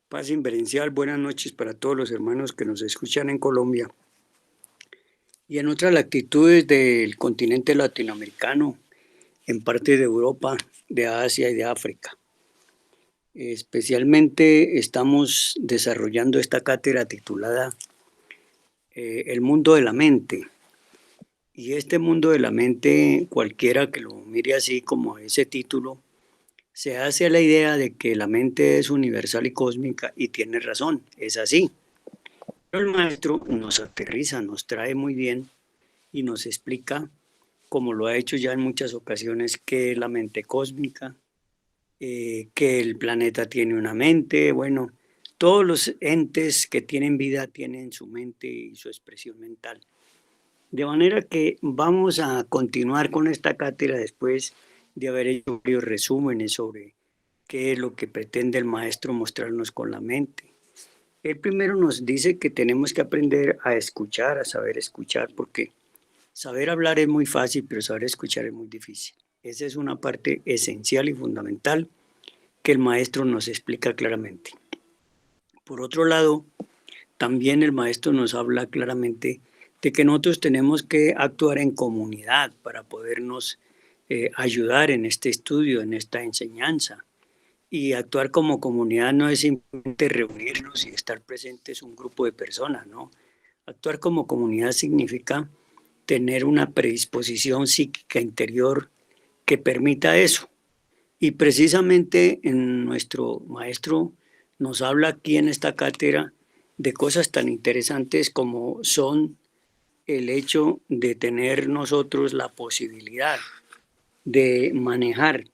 Paz inverencial, buenas noches para todos los hermanos que nos escuchan en Colombia y en otras latitudes del continente latinoamericano, en parte de Europa, de Asia y de África. Especialmente estamos desarrollando esta cátedra titulada El mundo de la mente. Y este mundo de la mente, cualquiera que lo mire así como ese título, se hace a la idea de que la mente es universal y cósmica y tiene razón, es así. Pero el maestro nos aterriza, nos trae muy bien y nos explica, como lo ha hecho ya en muchas ocasiones, qué es la mente cósmica, que el planeta tiene una mente, bueno, todos los entes que tienen vida tienen su mente y su expresión mental. De manera que vamos a continuar con esta cátedra después de haber hecho varios resúmenes sobre qué es lo que pretende el maestro mostrarnos con la mente. Él primero nos dice que tenemos que aprender a escuchar, a saber escuchar, porque saber hablar es muy fácil, pero saber escuchar es muy difícil. Esa es una parte esencial y fundamental que el maestro nos explica claramente. Por otro lado, también el maestro nos habla claramente de que nosotros tenemos que actuar en comunidad para podernos ayudar en este estudio, en esta enseñanza. Y actuar como comunidad no es simplemente reunirnos y estar presentes un grupo de personas, ¿no? Actuar como comunidad significa tener una predisposición psíquica interior que permita eso. Y precisamente en nuestro maestro nos habla aquí en esta cátedra de cosas tan interesantes como son el hecho de tener nosotros la posibilidad de manejar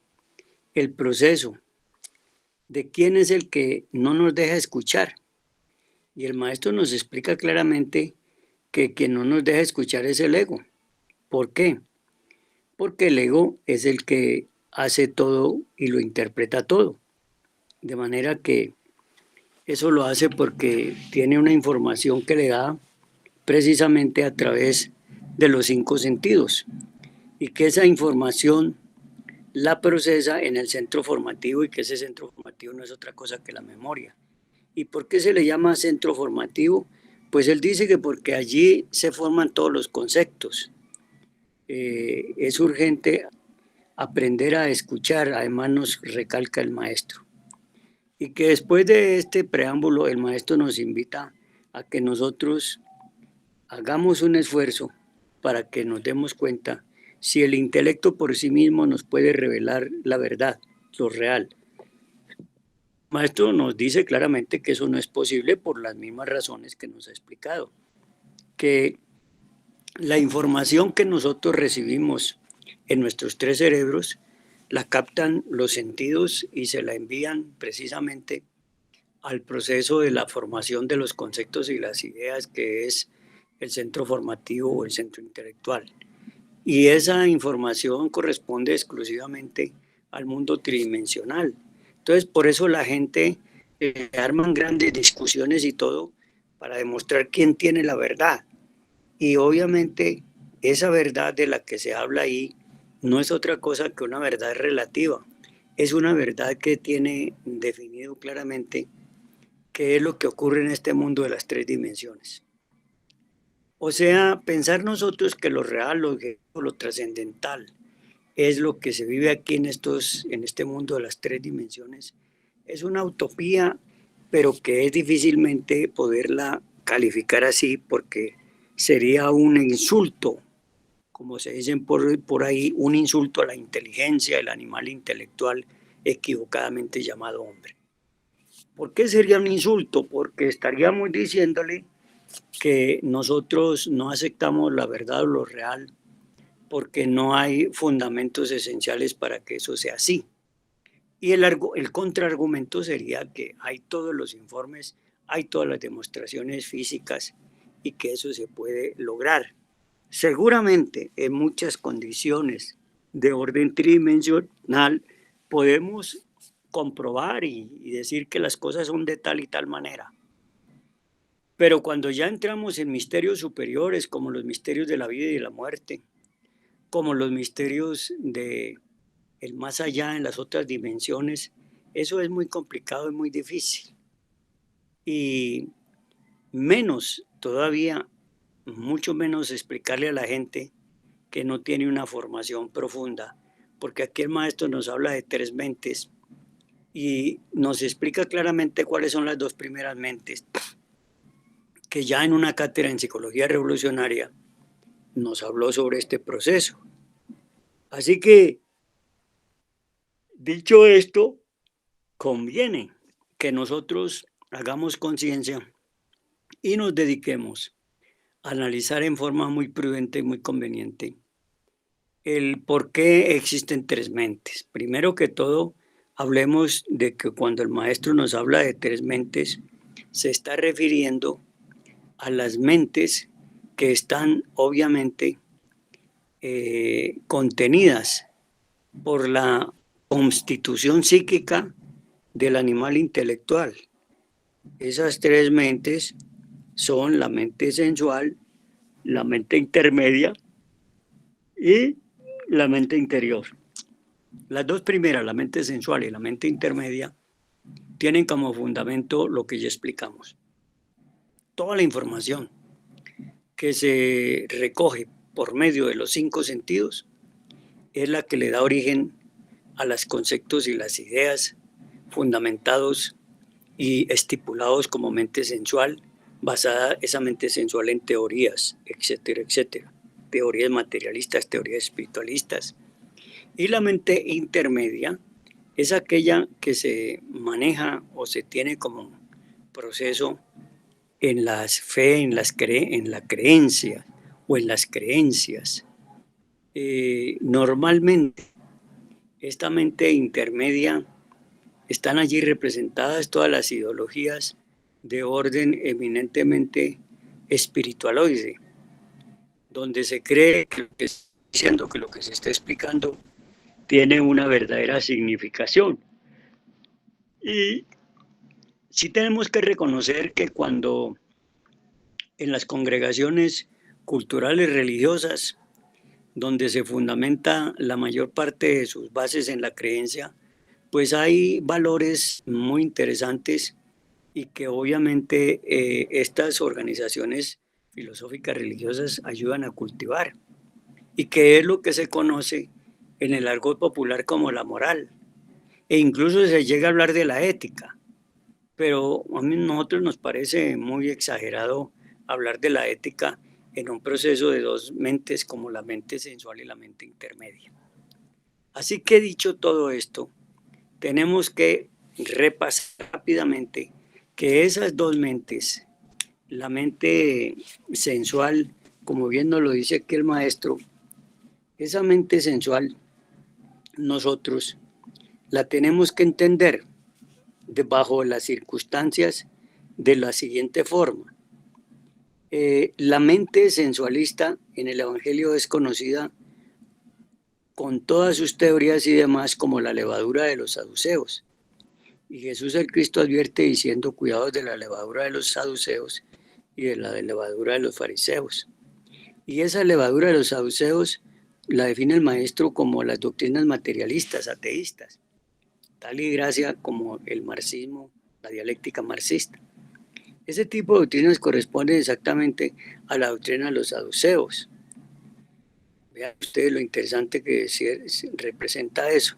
el proceso de quién es el que no nos deja escuchar. Y el maestro nos explica claramente que quien no nos deja escuchar es el ego. ¿Por qué? Porque el ego es el que hace todo y lo interpreta todo. De manera que eso lo hace porque tiene una información que le da precisamente a través de los cinco sentidos y que esa información la procesa en el centro formativo y que ese centro formativo no es otra cosa que la memoria. ¿Y por qué se le llama centro formativo? Pues él dice que porque allí se forman todos los conceptos. Es urgente aprender a escuchar, además nos recalca el maestro. Y que después de este preámbulo, el maestro nos invita a que nosotros hagamos un esfuerzo para que nos demos cuenta si el intelecto por sí mismo nos puede revelar la verdad, lo real. El maestro nos dice claramente que eso no es posible por las mismas razones que nos ha explicado, que la información que nosotros recibimos en nuestros tres cerebros la captan los sentidos y se la envían precisamente al proceso de la formación de los conceptos y las ideas, que es el centro formativo o el centro intelectual. Y esa información corresponde exclusivamente al mundo tridimensional. Entonces, por eso la gente arman grandes discusiones y todo para demostrar quién tiene la verdad. Y obviamente esa verdad de la que se habla ahí no es otra cosa que una verdad relativa. Es una verdad que tiene definido claramente qué es lo que ocurre en este mundo de las tres dimensiones. O sea, pensar nosotros que lo real, lo, lo trascendental, es lo que se vive aquí en este mundo de las tres dimensiones, es una utopía, pero que es difícilmente poderla calificar así porque sería un insulto, como se dicen por ahí, un insulto a la inteligencia, el animal intelectual equivocadamente llamado hombre. ¿Por qué sería un insulto? Porque estaríamos diciéndole que nosotros no aceptamos la verdad o lo real porque no hay fundamentos esenciales para que eso sea así. Y el contraargumento sería que hay todos los informes, hay todas las demostraciones físicas y que eso se puede lograr. Seguramente en muchas condiciones de orden tridimensional podemos comprobar y decir que las cosas son de tal y tal manera. Pero cuando ya entramos en misterios superiores como los misterios de la vida y de la muerte, como los misterios de el más allá en las otras dimensiones, eso es muy complicado y muy difícil. y menos todavía, mucho menos explicarle a la gente que no tiene una formación profunda, porque aquí el maestro nos habla de tres mentes y nos explica claramente cuáles son las dos primeras mentes, que ya en una cátedra en psicología revolucionaria nos habló sobre este proceso. Así que, dicho esto, conviene que nosotros hagamos conciencia y nos dediquemos a analizar en forma muy prudente y muy conveniente el por qué existen tres mentes. Primero que todo, hablemos de que cuando el maestro nos habla de tres mentes, se está refiriendo a las mentes que están obviamente contenidas por la constitución psíquica del animal intelectual. Esas tres mentes son la mente sensual, la mente intermedia y la mente interior. Las dos primeras, la mente sensual y la mente intermedia, tienen como fundamento lo que ya explicamos. Toda la información que se recoge por medio de los cinco sentidos es la que le da origen a los conceptos y las ideas fundamentados y estipulados como mente sensual, basada esa mente sensual en teorías, etcétera, etcétera. Teorías materialistas, teorías espiritualistas. Y la mente intermedia es aquella que se maneja o se tiene como proceso en las fe, en la creencia o en las creencias. Normalmente, esta mente intermedia están allí representadas todas las ideologías de orden eminentemente espiritualoide, donde se cree que lo que se está diciendo, que lo que se está explicando tiene una verdadera significación. Y sí tenemos que reconocer que cuando en las congregaciones culturales religiosas, donde se fundamenta la mayor parte de sus bases en la creencia, pues hay valores muy interesantes y que obviamente estas organizaciones filosóficas religiosas ayudan a cultivar y que es lo que se conoce en el argot popular como la moral. E incluso se llega a hablar de la ética, pero a nosotros nos parece muy exagerado hablar de la ética en un proceso de dos mentes como la mente sensual y la mente intermedia. Así que dicho todo esto, tenemos que repasar rápidamente que esas dos mentes, la mente sensual, como bien nos lo dice aquí el maestro, esa mente sensual nosotros la tenemos que entender bajo las circunstancias de la siguiente forma. La mente sensualista en el Evangelio es conocida con todas sus teorías y demás como la levadura de los saduceos. Y Jesús el Cristo advierte diciendo, cuidados de la levadura de los saduceos y de la levadura de los fariseos. Y esa levadura de los saduceos la define el maestro como las doctrinas materialistas, ateístas, tal y gracia como el marxismo, la dialéctica marxista. Ese tipo de doctrinas corresponde exactamente a la doctrina de los saduceos. Vean ustedes lo interesante que representa eso.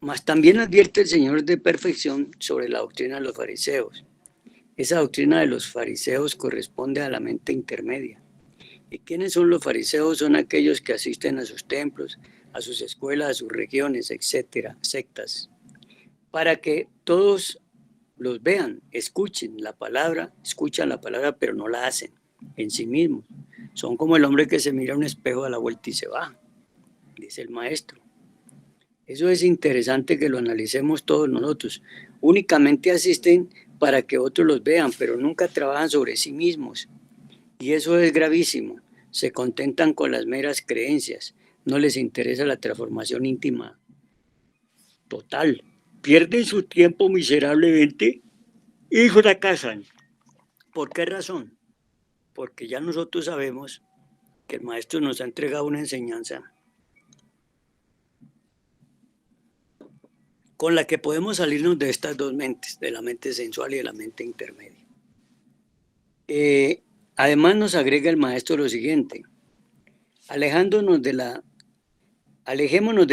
Mas también advierte el Señor de perfección sobre la doctrina de los fariseos. Esa doctrina de los fariseos corresponde a la mente intermedia. ¿Y quiénes son los fariseos? Son aquellos que asisten a sus templos, a sus escuelas, a sus regiones, etcétera, sectas, para que todos los vean, escuchan la palabra, pero no la hacen en sí mismos. Son como el hombre que se mira a un espejo a la vuelta y se va, dice el maestro. Eso es interesante que lo analicemos todos nosotros. Únicamente asisten para que otros los vean, pero nunca trabajan sobre sí mismos. Y eso es gravísimo. Se contentan con las meras creencias. No les interesa la transformación íntima total. Pierden su tiempo miserablemente y fracasan. ¿Por qué razón? Porque ya nosotros sabemos que el maestro nos ha entregado una enseñanza con la que podemos salirnos de estas dos mentes, de la mente sensual y de la mente intermedia. Además nos agrega el maestro lo siguiente: alejémonos de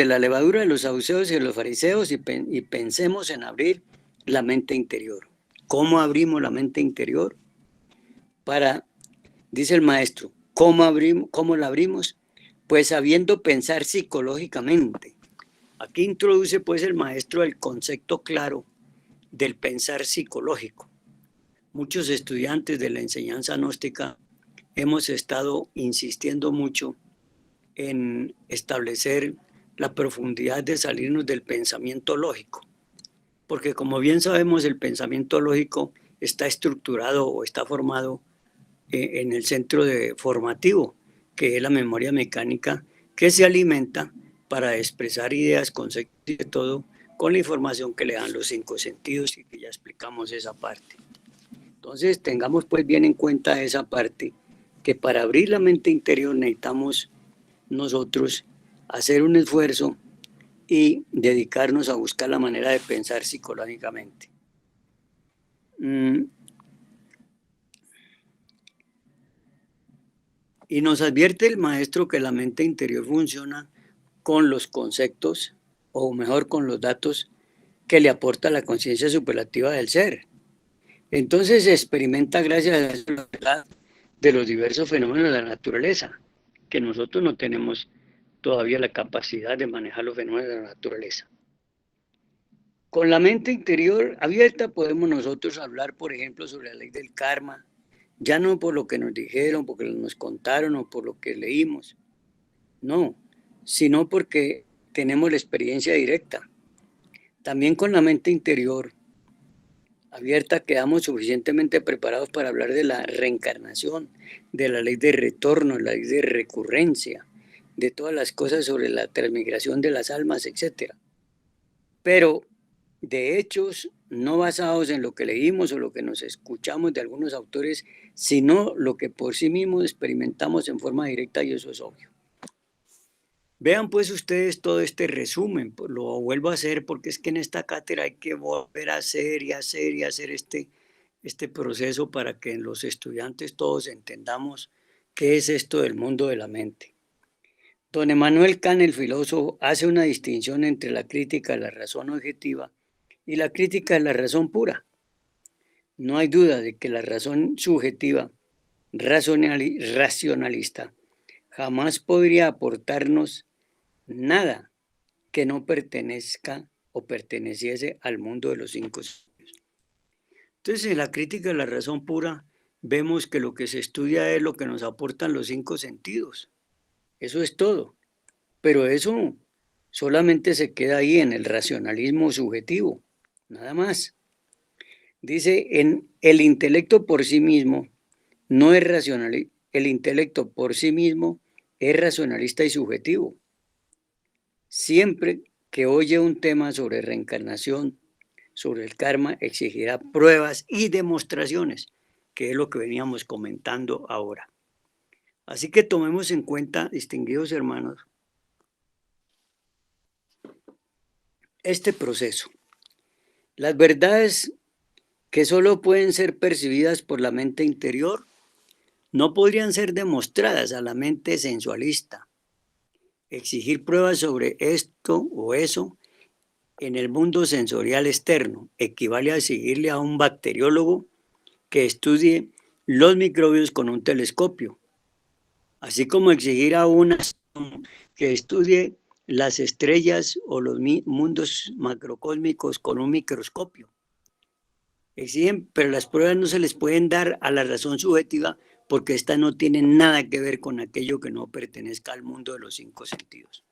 la levadura de los saduceos y de los fariseos y pensemos en abrir la mente interior. ¿Cómo abrimos la mente interior? Dice el maestro, ¿cómo la abrimos? Pues sabiendo pensar psicológicamente. Aquí introduce pues el maestro el concepto claro del pensar psicológico. Muchos estudiantes de la enseñanza gnóstica hemos estado insistiendo mucho en establecer la profundidad de salirnos del pensamiento lógico, porque como bien sabemos el pensamiento lógico está estructurado o está formado en el centro formativo, que es la memoria mecánica, que se alimenta para expresar ideas, conceptos y de todo con la información que le dan los 5 sentidos, y que ya explicamos esa parte. Entonces tengamos pues bien en cuenta esa parte, que para abrir la mente interior necesitamos nosotros hacer un esfuerzo y dedicarnos a buscar la manera de pensar psicológicamente. Y nos advierte el maestro que la mente interior funciona con los conceptos, o mejor con los datos que le aporta la conciencia superlativa del ser. Entonces se experimenta gracias a la verdad de los diversos fenómenos de la naturaleza, que nosotros no tenemos todavía la capacidad de manejar los fenómenos de la naturaleza. Con la mente interior abierta podemos nosotros hablar, por ejemplo, sobre la ley del karma, ya no por lo que nos dijeron, porque nos contaron o por lo que leímos, no, sino porque tenemos la experiencia directa. También con la mente interior abierta quedamos suficientemente preparados para hablar de la reencarnación, de la ley de retorno, la ley de recurrencia, de todas las cosas sobre la transmigración de las almas, etc. Pero de hechos no basados en lo que leímos o lo que nos escuchamos de algunos autores, sino lo que por sí mismos experimentamos en forma directa, y eso es obvio. Vean pues ustedes todo este resumen, lo vuelvo a hacer porque es que en esta cátedra hay que volver a hacer y hacer y hacer este proceso para que los estudiantes todos entendamos qué es esto del mundo de la mente. Don Emmanuel Kant, el filósofo, hace una distinción entre la crítica de la razón objetiva y la crítica de la razón pura. No hay duda de que la razón subjetiva, racionalista, jamás podría aportarnos nada que no pertenezca o perteneciese al mundo de los 5 sentidos. Entonces, en la crítica de la razón pura, vemos que lo que se estudia es lo que nos aportan los 5 sentidos. Eso es todo. Pero eso solamente se queda ahí en el racionalismo subjetivo, nada más. Dice, en el intelecto por sí mismo no es racional, el intelecto por sí mismo es racionalista y subjetivo. Siempre que oye un tema sobre reencarnación, sobre el karma, exigirá pruebas y demostraciones, que es lo que veníamos comentando ahora. Así que tomemos en cuenta, distinguidos hermanos, este proceso. Las verdades que solo pueden ser percibidas por la mente interior no podrían ser demostradas a la mente sensualista. Exigir pruebas sobre esto o eso en el mundo sensorial externo equivale a exigirle a un bacteriólogo que estudie los microbios con un telescopio, así como exigir a una que estudie las estrellas o los mundos macrocósmicos con un microscopio. Exigen, pero las pruebas no se les pueden dar a la razón subjetiva, porque esta no tiene nada que ver con aquello que no pertenezca al mundo de los 5 sentidos.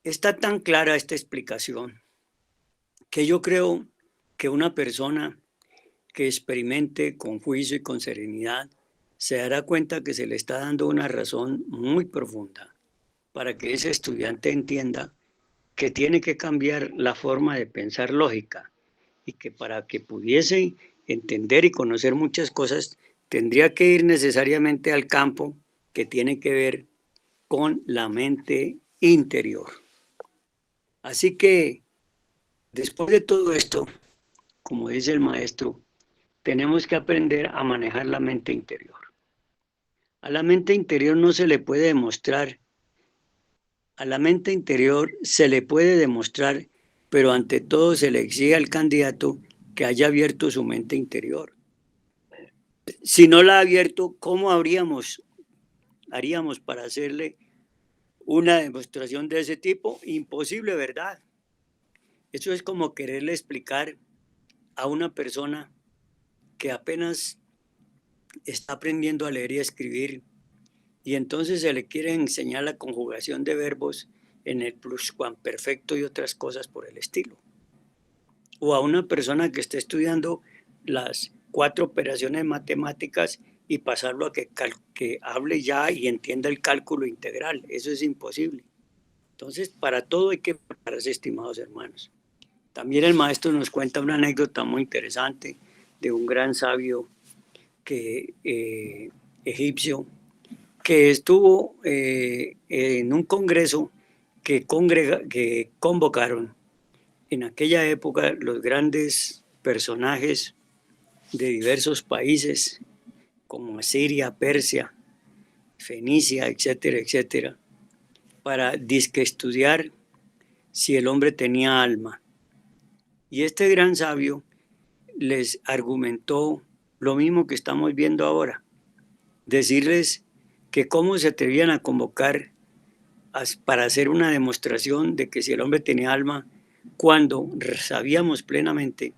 Está tan clara esta explicación que yo creo que una persona que experimente con juicio y con serenidad se dará cuenta que se le está dando una razón muy profunda para que ese estudiante entienda que tiene que cambiar la forma de pensar lógica, y que para que pudiese entender y conocer muchas cosas tendría que ir necesariamente al campo que tiene que ver con la mente interior. Así que después de todo esto, como dice el maestro, tenemos que aprender a manejar la mente interior. A la mente interior no se le puede demostrar, a la mente interior se le puede demostrar, pero ante todo se le exige al candidato que haya abierto su mente interior. Si no la ha abierto, ¿cómo haríamos para hacerle una demostración de ese tipo? Imposible, ¿verdad? Eso es como quererle explicar a una persona que apenas está aprendiendo a leer y a escribir y entonces se le quiere enseñar la conjugación de verbos en el pluscuamperfecto y otras cosas por el estilo. O a una persona que esté estudiando las 4 operaciones matemáticas y pasarlo a que hable ya y entienda el cálculo integral. Eso es imposible. Entonces, para todo hay que prepararse, estimados hermanos. También el maestro nos cuenta una anécdota muy interesante de un gran sabio egipcio que estuvo en un congreso que convocaron en aquella época los grandes personajes de diversos países como Asiria, Persia, Fenicia, etcétera, etcétera, para disque estudiar si el hombre tenía alma. Y este gran sabio les argumentó lo mismo que estamos viendo ahora, decirles que cómo se atrevían a convocar para hacer una demostración de que si el hombre tenía alma, cuando sabíamos plenamente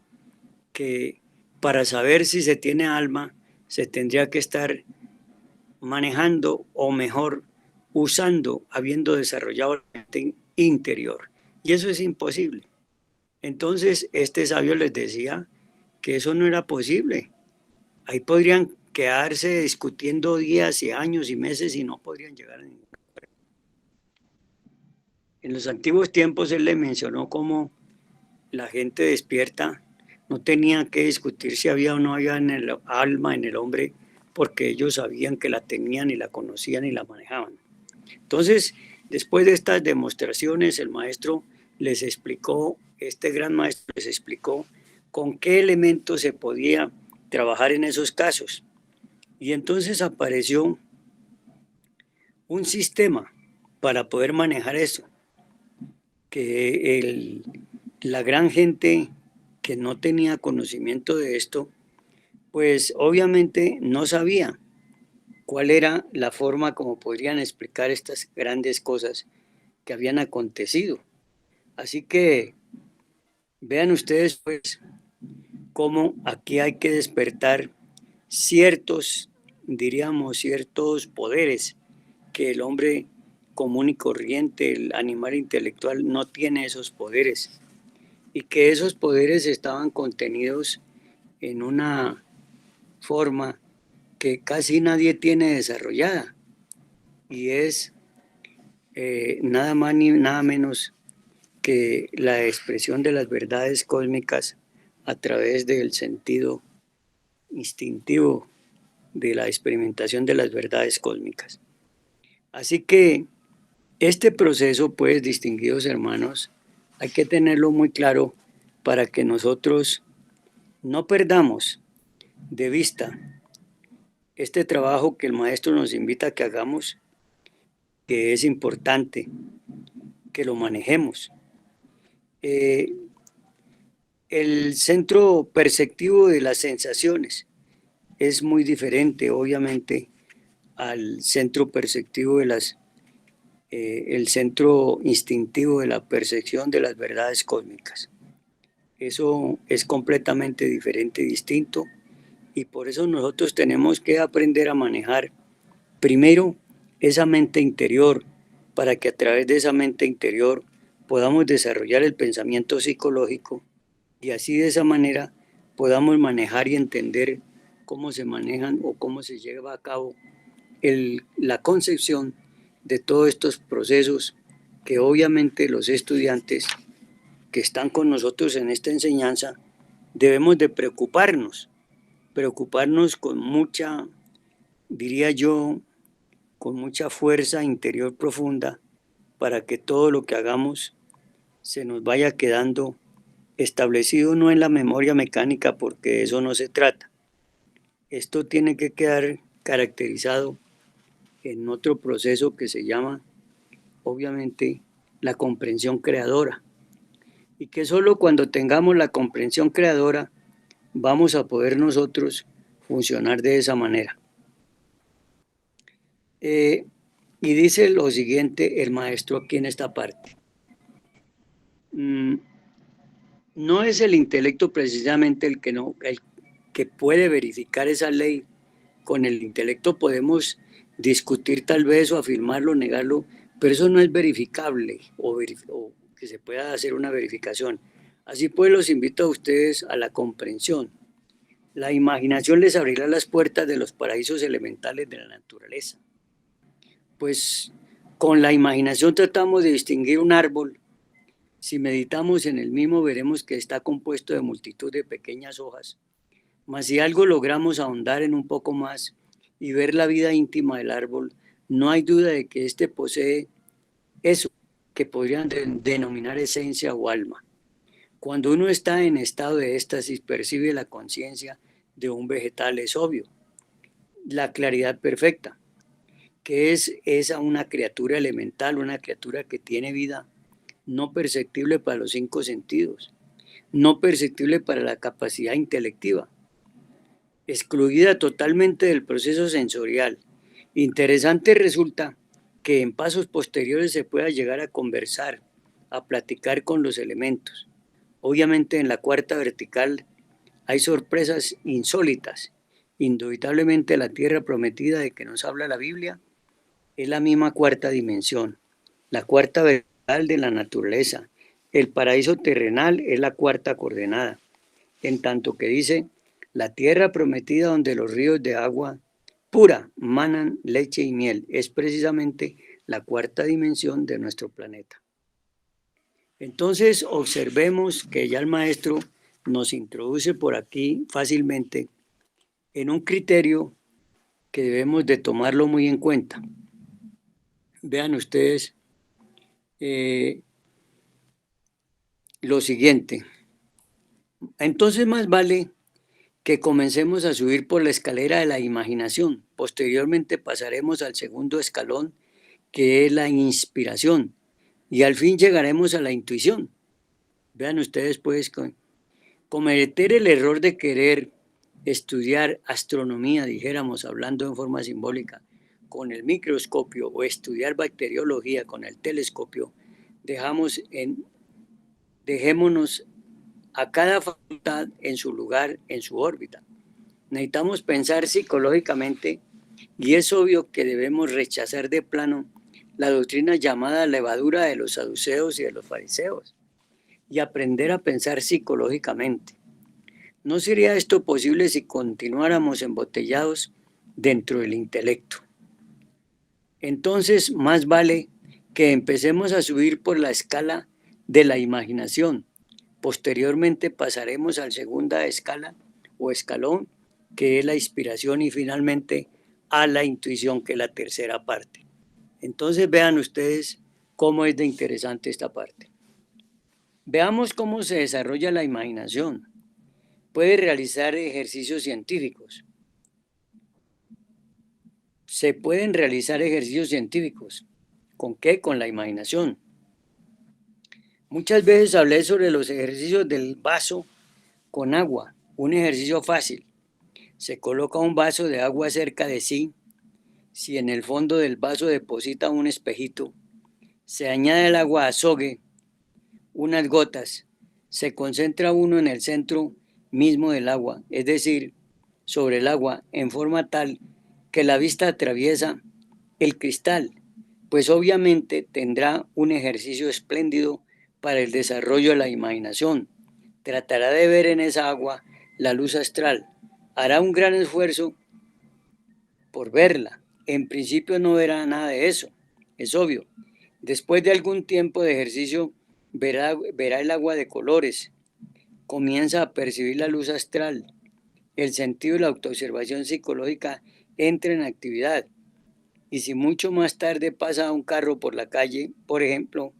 que para saber si se tiene alma, se tendría que estar manejando o mejor usando, habiendo desarrollado la mente interior. Y eso es imposible. Entonces, este sabio les decía que eso no era posible. Ahí podrían quedarse discutiendo días y años y meses y no podrían llegar a ningún. En los antiguos tiempos él le mencionó cómo la gente despierta no tenía que discutir si había o no había en el alma en el hombre, porque ellos sabían que la tenían y la conocían y la manejaban. Entonces, después de estas demostraciones, el maestro les explicó, este gran maestro les explicó con qué elementos se podía trabajar en esos casos. Y entonces apareció un sistema para poder manejar eso, que la gran gente que no tenía conocimiento de esto, pues obviamente no sabía cuál era la forma como podrían explicar estas grandes cosas que habían acontecido. Así que vean ustedes pues cómo aquí hay que despertar ciertos, diríamos, ciertos poderes que el hombre común y corriente, el animal intelectual, no tiene esos poderes y que esos poderes estaban contenidos en una forma que casi nadie tiene desarrollada y es nada más ni nada menos que la expresión de las verdades cósmicas a través del sentido instintivo de la experimentación de las verdades cósmicas. Así que este proceso, pues, distinguidos hermanos, hay que tenerlo muy claro para que nosotros no perdamos de vista este trabajo que el maestro nos invita a que hagamos, que es importante que lo manejemos. Eh, el centro perceptivo de las sensaciones es muy diferente, obviamente, al centro perceptivo de el centro instintivo de la percepción de las verdades cósmicas. Eso es completamente diferente y distinto y por eso nosotros tenemos que aprender a manejar primero esa mente interior para que a través de esa mente interior podamos desarrollar el pensamiento psicológico y así de esa manera podamos manejar y entender cómo se manejan o cómo se lleva a cabo la concepción de todos estos procesos que obviamente los estudiantes que están con nosotros en esta enseñanza debemos de preocuparnos con mucha, diría yo, con mucha fuerza interior profunda para que todo lo que hagamos se nos vaya quedando establecido no en la memoria mecánica, porque de eso no se trata. Esto tiene que quedar caracterizado en otro proceso que se llama, obviamente, la comprensión creadora. Y que solo cuando tengamos la comprensión creadora vamos a poder nosotros funcionar de esa manera. Y dice lo siguiente el maestro aquí en esta parte. No es el intelecto precisamente el que puede verificar esa ley. Con el intelecto podemos discutir tal vez o afirmarlo, negarlo, pero eso no es verificable o que se pueda hacer una verificación. Así pues los invito a ustedes a la comprensión. La imaginación les abrirá las puertas de los paraísos elementales de la naturaleza. Pues con la imaginación tratamos de distinguir un árbol. Si meditamos en el mismo, veremos que está compuesto de multitud de pequeñas hojas. Mas si algo logramos ahondar en un poco más y ver la vida íntima del árbol, no hay duda de que éste posee eso que podrían denominar esencia o alma. Cuando uno está en estado de éxtasis, percibe la conciencia de un vegetal, es obvio. La claridad perfecta, que es esa una criatura elemental, una criatura que tiene vida, no perceptible para los cinco sentidos, no perceptible para la capacidad intelectiva, excluida totalmente del proceso sensorial. Interesante resulta que en pasos posteriores se pueda llegar a conversar, a platicar con los elementos. Obviamente en la cuarta vertical hay sorpresas insólitas. Indubitablemente la tierra prometida de que nos habla la Biblia es la misma cuarta dimensión, la cuarta vertical de la naturaleza. El paraíso terrenal es la cuarta coordenada, en tanto que dice la tierra prometida donde los ríos de agua pura manan leche y miel. Es precisamente la cuarta dimensión de nuestro planeta. Entonces observemos que ya el maestro nos introduce por aquí fácilmente en un criterio que debemos de tomarlo muy en cuenta. Vean ustedes lo siguiente. Entonces más vale que comencemos a subir por la escalera de la imaginación. Posteriormente pasaremos al segundo escalón, que es la inspiración, y al fin llegaremos a la intuición. Vean ustedes, pues, cometer el error de querer estudiar astronomía, dijéramos, hablando en forma simbólica, con el microscopio o estudiar bacteriología con el telescopio, dejémonos a cada facultad en su lugar, en su órbita. Necesitamos pensar psicológicamente y es obvio que debemos rechazar de plano la doctrina llamada levadura de los saduceos y de los fariseos y aprender a pensar psicológicamente. ¿No sería esto posible si continuáramos embotellados dentro del intelecto? Entonces, más vale que empecemos a subir por la escala de la imaginación. Posteriormente pasaremos a la segunda escala o escalón, que es la inspiración, y finalmente a la intuición, que es la tercera parte. Entonces vean ustedes cómo es de interesante esta parte. Veamos cómo se desarrolla la imaginación. Puede realizar ejercicios científicos. Se pueden realizar ejercicios científicos. ¿Con qué? Con la imaginación. Muchas veces hablé sobre los ejercicios del vaso con agua, un ejercicio fácil. Se coloca un vaso de agua cerca de sí. Si en el fondo del vaso deposita un espejito, se añade el agua a azogue, unas gotas, se concentra uno en el centro mismo del agua, es decir, sobre el agua, en forma tal que la vista atraviesa el cristal, pues obviamente tendrá un ejercicio espléndido para el desarrollo de la imaginación. Tratará de ver en esa agua la luz astral, hará un gran esfuerzo por verla. En principio no verá nada de eso, es obvio. Después de algún tiempo de ejercicio verá el agua de colores, comienza a percibir la luz astral, el sentido de la autoobservación psicológica entra en actividad. Y si mucho más tarde pasa un carro por la calle, por ejemplo,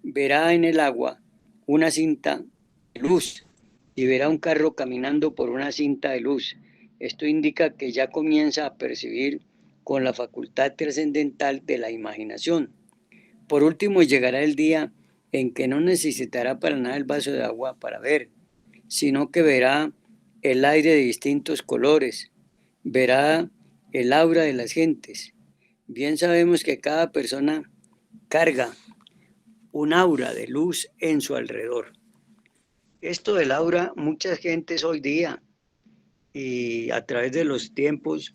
verá en el agua una cinta de luz y verá un carro caminando por una cinta de luz. Esto indica que ya comienza a percibir con la facultad trascendental de la imaginación. Por último, llegará el día en que no necesitará para nada el vaso de agua para ver, sino que verá el aire de distintos colores, verá el aura de las gentes. Bien sabemos que cada persona carga un aura de luz en su alrededor. Esto del aura, muchas gentes hoy día y a través de los tiempos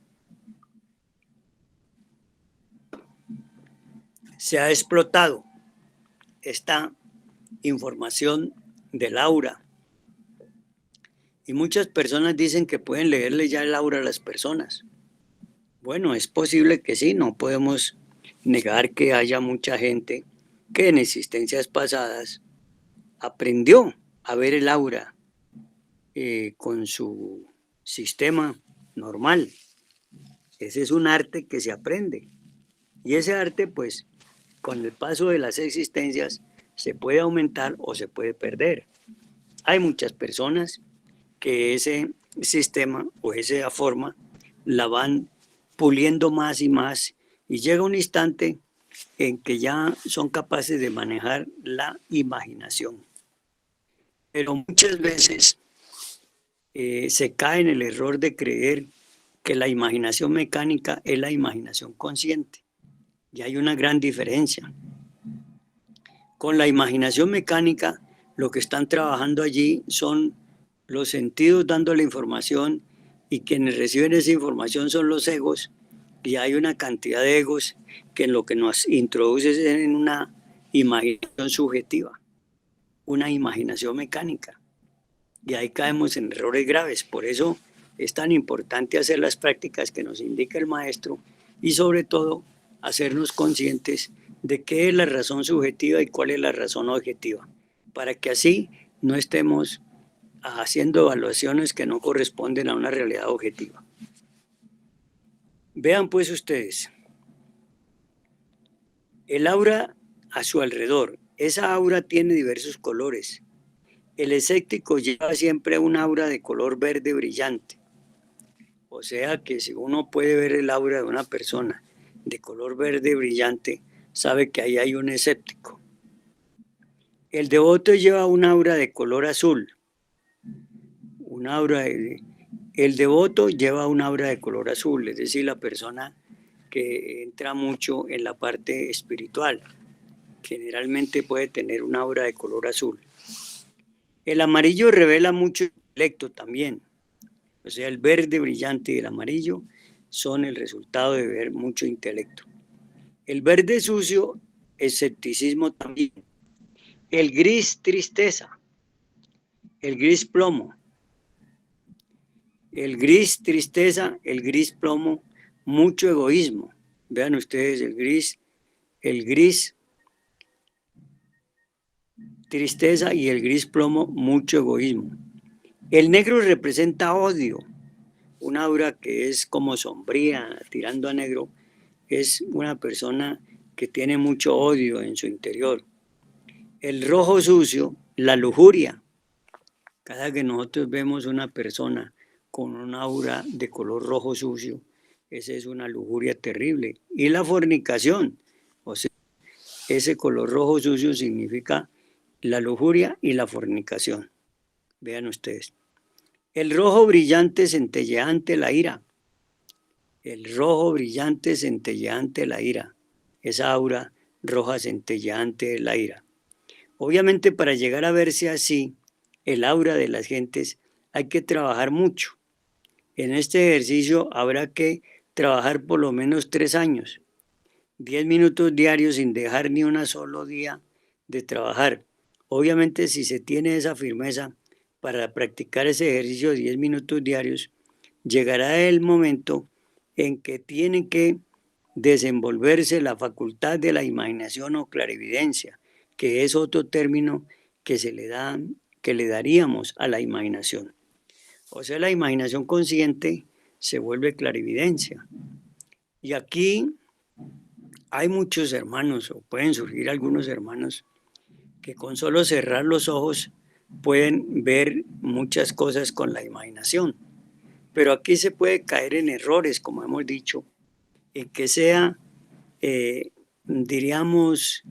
se ha explotado esta información del aura. Y muchas personas dicen que pueden leerle ya el aura a las personas. Bueno, es posible que sí, no podemos negar que haya mucha gente que en existencias pasadas aprendió a ver el aura con su sistema normal. Ese es un arte que se aprende. Y ese arte, pues, con el paso de las existencias, se puede aumentar o se puede perder. Hay muchas personas que ese sistema o esa forma la van puliendo más y más y llega un instante en que ya son capaces de manejar la imaginación. Pero muchas veces se cae en el error de creer que la imaginación mecánica es la imaginación consciente. Y hay una gran diferencia. Con la imaginación mecánica, lo que están trabajando allí son los sentidos dando la información y quienes reciben esa información son los egos y hay una cantidad de egos que en lo que nos introduce es en una imaginación subjetiva, una imaginación mecánica. Y ahí caemos en errores graves. Por eso es tan importante hacer las prácticas que nos indica el maestro y sobre todo hacernos conscientes de qué es la razón subjetiva y cuál es la razón objetiva, para que así no estemos haciendo evaluaciones que no corresponden a una realidad objetiva. Vean pues ustedes, el aura a su alrededor, esa aura tiene diversos colores. El escéptico lleva siempre un aura de color verde brillante. O sea que si uno puede ver el aura de una persona de color verde brillante, sabe que ahí hay un escéptico. El devoto lleva un aura de color azul. El devoto lleva un aura de color azul, es decir, la persona que entra mucho en la parte espiritual. Generalmente puede tener un aura de color azul. El amarillo revela mucho intelecto también. O sea, el verde brillante y el amarillo son el resultado de ver mucho intelecto. El verde sucio, escepticismo también. El gris, tristeza. El gris, plomo. El gris, tristeza. El gris, plomo, mucho egoísmo. Vean ustedes el gris, tristeza y el gris, plomo, mucho egoísmo. El negro representa odio. Un aura que es como sombría, tirando a negro, es una persona que tiene mucho odio en su interior. El rojo sucio, la lujuria. Cada que nosotros vemos una persona con un aura de color rojo sucio, esa es una lujuria terrible. Y la fornicación, o sea, ese color rojo sucio significa la lujuria y la fornicación. Vean ustedes. El rojo brillante, centelleante, la ira. El rojo brillante, centelleante, la ira. Esa aura roja, centelleante, la ira. Obviamente para llegar a verse así, el aura de las gentes, hay que trabajar mucho. En este ejercicio habrá que trabajar por lo menos 3 años, 10 minutos diarios sin dejar ni un solo día de trabajar. Obviamente si se tiene esa firmeza para practicar ese ejercicio de 10 minutos diarios, llegará el momento en que tiene que desenvolverse la facultad de la imaginación o clarividencia, que es otro término que que le daríamos a la imaginación. O sea, la imaginación consciente se vuelve clarividencia. Y aquí hay muchos hermanos, o pueden surgir algunos hermanos, que con solo cerrar los ojos pueden ver muchas cosas con la imaginación. Pero aquí se puede caer en errores, como hemos dicho, en que sea, diríamos,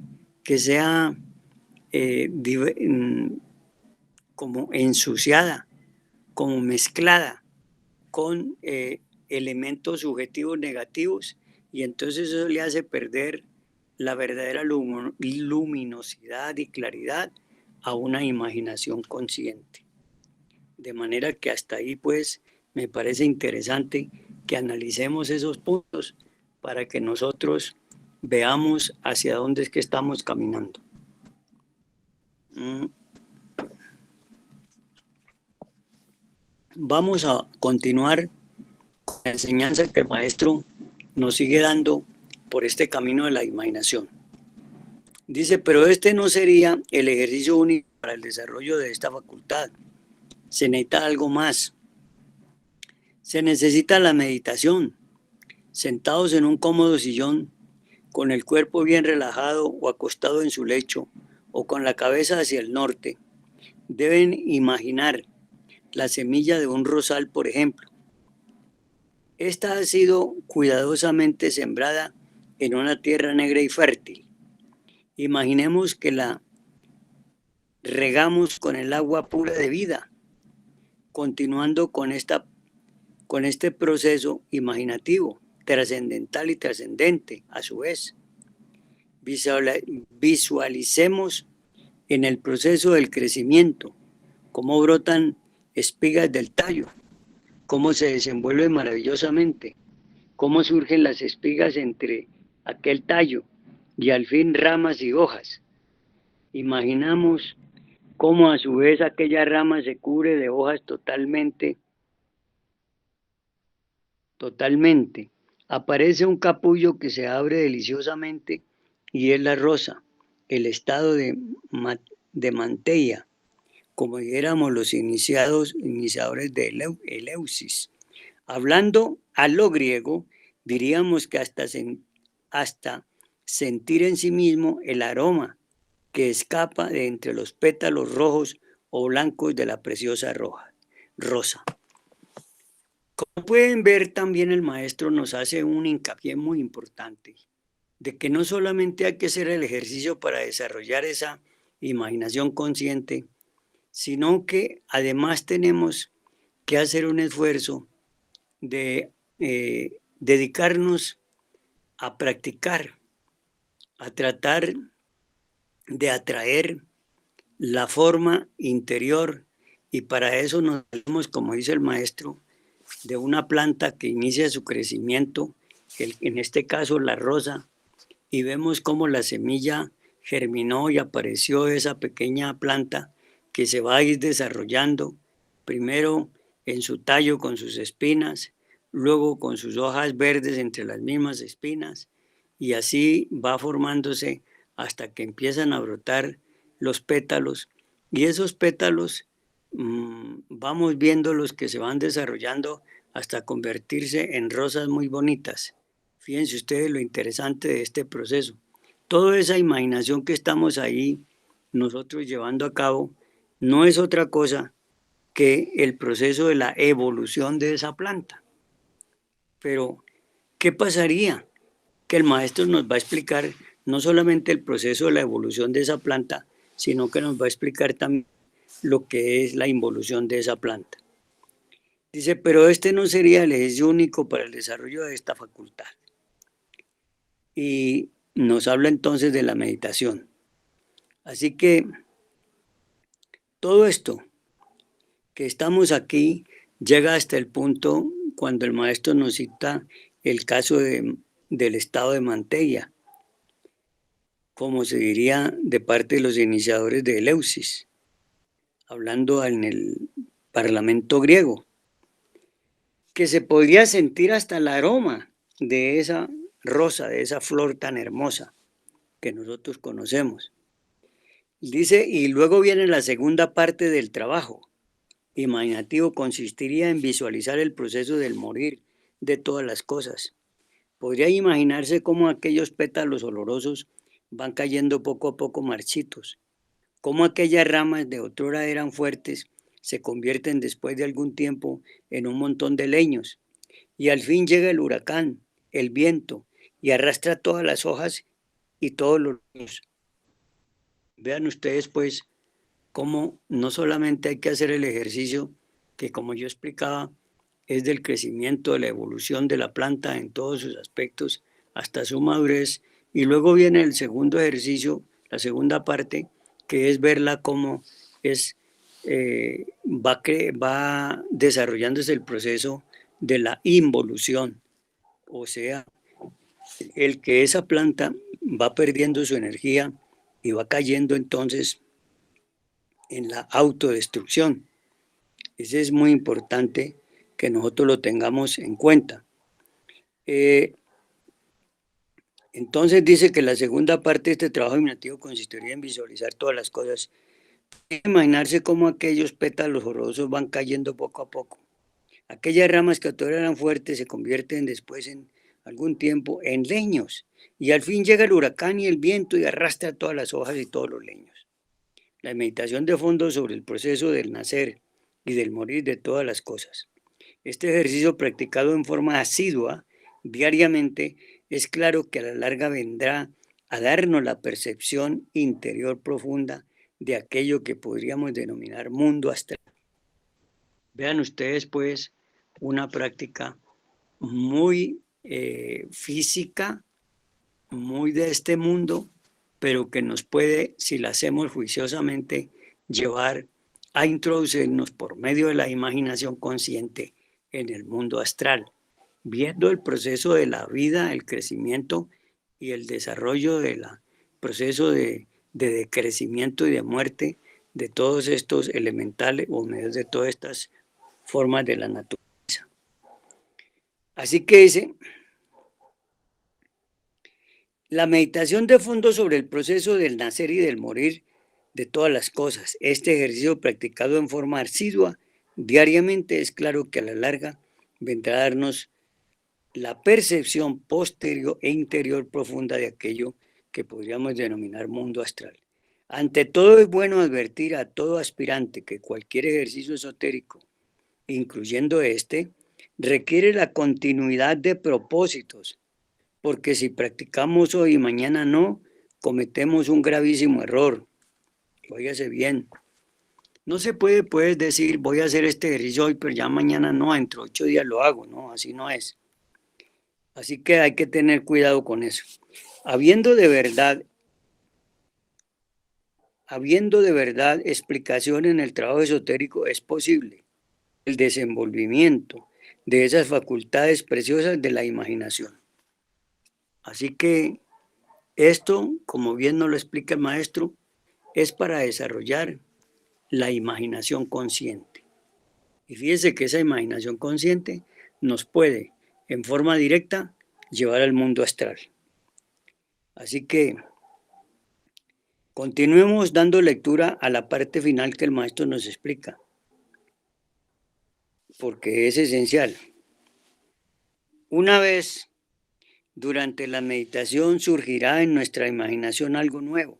que sea como ensuciada, como mezclada con elementos subjetivos negativos, y entonces eso le hace perder la verdadera luminosidad y claridad a una imaginación consciente. De manera que hasta ahí pues me parece interesante que analicemos esos puntos para que nosotros veamos hacia dónde es que estamos caminando. Vamos a continuar con la enseñanza que el maestro nos sigue dando por este camino de la imaginación. Dice, pero este no sería el ejercicio único para el desarrollo de esta facultad. Se necesita algo más. Se necesita la meditación, sentados en un cómodo sillón, con el cuerpo bien relajado o acostado en su lecho, o con la cabeza hacia el norte. Deben imaginar la semilla de un rosal, por ejemplo. Esta ha sido cuidadosamente sembrada en una tierra negra y fértil. Imaginemos que la regamos con el agua pura de vida, continuando con este proceso imaginativo, trascendental y trascendente a su vez. Visualicemos en el proceso del crecimiento cómo brotan espigas del tallo, cómo se desenvuelve maravillosamente, cómo surgen las espigas entre aquel tallo y al fin ramas y hojas. Imaginamos cómo a su vez aquella rama se cubre de hojas totalmente. Aparece un capullo que se abre deliciosamente y es la rosa, el estado de mantella, como dijéramos los iniciadores de Eleusis. Hablando a lo griego, diríamos que hasta sentir en sí mismo el aroma que escapa de entre los pétalos rojos o blancos de la preciosa rosa. Como pueden ver, también el maestro nos hace un hincapié muy importante de que no solamente hay que hacer el ejercicio para desarrollar esa imaginación consciente, sino que además tenemos que hacer un esfuerzo de dedicarnos a practicar, a tratar de atraer la forma interior, y para eso nos vemos, como dice el maestro, de una planta que inicia su crecimiento, en este caso la rosa, y vemos cómo la semilla germinó y apareció esa pequeña planta que se va a ir desarrollando, primero en su tallo con sus espinas, luego con sus hojas verdes entre las mismas espinas, y así va formándose hasta que empiezan a brotar los pétalos, y esos pétalos vamos viendo los que se van desarrollando hasta convertirse en rosas muy bonitas. Fíjense ustedes lo interesante de este proceso. Toda esa imaginación que estamos ahí nosotros llevando a cabo no es otra cosa que el proceso de la evolución de esa planta. Pero, ¿qué pasaría? Que el maestro nos va a explicar no solamente el proceso de la evolución de esa planta, sino que nos va a explicar también lo que es la involución de esa planta. Dice, pero este no sería el ejercicio único para el desarrollo de esta facultad. Y nos habla entonces de la meditación. Así que todo esto que estamos aquí llega hasta el punto cuando el maestro nos cita el caso del estado de mantella, como se diría de parte de los iniciadores de Eleusis, hablando en el parlamento griego, que se podría sentir hasta el aroma de esa rosa, de esa flor tan hermosa que nosotros conocemos. Dice, y luego viene la segunda parte del trabajo imaginativo, consistiría en visualizar el proceso del morir de todas las cosas. Podría imaginarse cómo aquellos pétalos olorosos van cayendo poco a poco marchitos, cómo aquellas ramas de otrora eran fuertes se convierten después de algún tiempo en un montón de leños. Y al fin llega el huracán, el viento, y arrastra todas las hojas y todos los leños. Vean ustedes pues cómo no solamente hay que hacer el ejercicio que, como yo explicaba, es del crecimiento, de la evolución de la planta en todos sus aspectos hasta su madurez, y luego viene el segundo ejercicio, la segunda parte, que es verla cómo es, va desarrollándose el proceso de la involución, o sea, el que esa planta va perdiendo su energía y va cayendo entonces en la autodestrucción. Ese es muy importante que nosotros lo tengamos en cuenta. Entonces dice que la segunda parte de este trabajo imaginativo consistiría en visualizar todas las cosas, imaginarse cómo aquellos pétalos horrorosos van cayendo poco a poco. Aquellas ramas que todavía eran fuertes se convierten después en algún tiempo en leños, y al fin llega el huracán y el viento y arrastra todas las hojas y todos los leños. La meditación de fondo sobre el proceso del nacer y del morir de todas las cosas. Este ejercicio practicado en forma asidua diariamente es claro que a la larga vendrá a darnos la percepción interior profunda de aquello que podríamos denominar mundo astral. Vean ustedes pues una práctica muy física, muy de este mundo, pero que nos puede, si la hacemos juiciosamente, llevar a introducirnos por medio de la imaginación consciente en el mundo astral, viendo el proceso de la vida, el crecimiento y el desarrollo del proceso de decrecimiento y de muerte de todos estos elementales o medios de todas estas formas de la naturaleza. Así que dice, la meditación de fondo sobre el proceso del nacer y del morir de todas las cosas. Este ejercicio practicado en forma asidua diariamente es claro que a la larga vendrá a darnos la percepción posterior e interior profunda de aquello que podríamos denominar mundo astral. Ante todo es bueno advertir a todo aspirante que cualquier ejercicio esotérico, incluyendo este, requiere la continuidad de propósitos, porque si practicamos hoy y mañana no, cometemos un gravísimo error. Óigase bien. No se puede pues decir voy a hacer este ejercicio hoy, pero ya mañana no, dentro de 8 días lo hago. No, así no es. Así que hay que tener cuidado con eso. Habiendo de verdad, habiendo de verdad explicación en el trabajo esotérico, es posible el desenvolvimiento de esas facultades preciosas de la imaginación. Así que esto, como bien nos lo explica el maestro, es para desarrollar la imaginación consciente. Y fíjese que esa imaginación consciente nos puede, en forma directa, llevar al mundo astral. Así que continuemos dando lectura a la parte final que el maestro nos explica, porque es esencial. Una vez durante la meditación surgirá en nuestra imaginación algo nuevo,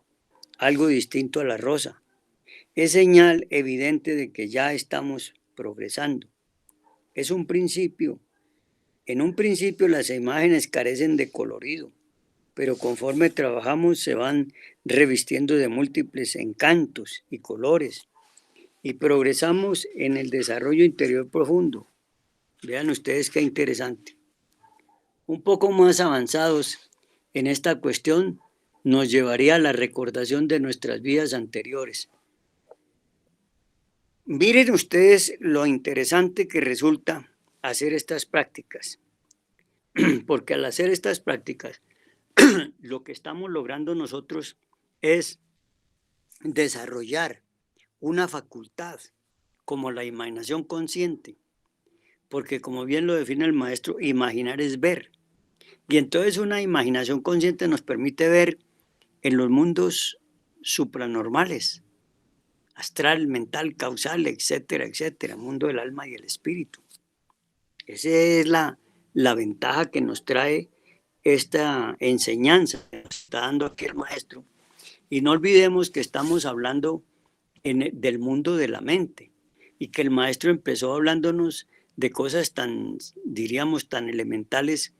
algo distinto a la rosa. Es señal evidente de que ya estamos progresando. Es un principio. En un principio las imágenes carecen de colorido, pero conforme trabajamos se van revistiendo de múltiples encantos y colores y progresamos en el desarrollo interior profundo. Vean ustedes qué interesante. Un poco más avanzados en esta cuestión nos llevaría a la recordación de nuestras vidas anteriores. Miren ustedes lo interesante que resulta hacer estas prácticas, porque al hacer estas prácticas, lo que estamos logrando nosotros es desarrollar una facultad como la imaginación consciente, porque como bien lo define el maestro, imaginar es ver. Y entonces una imaginación consciente nos permite ver en los mundos supranormales, astral, mental, causal, etcétera, etcétera, mundo del alma y el espíritu. Esa es la ventaja que nos trae esta enseñanza que nos está dando aquí el maestro, Y no olvidemos que estamos hablando del mundo de la mente y que el maestro empezó hablándonos de cosas tan, diríamos, tan elementales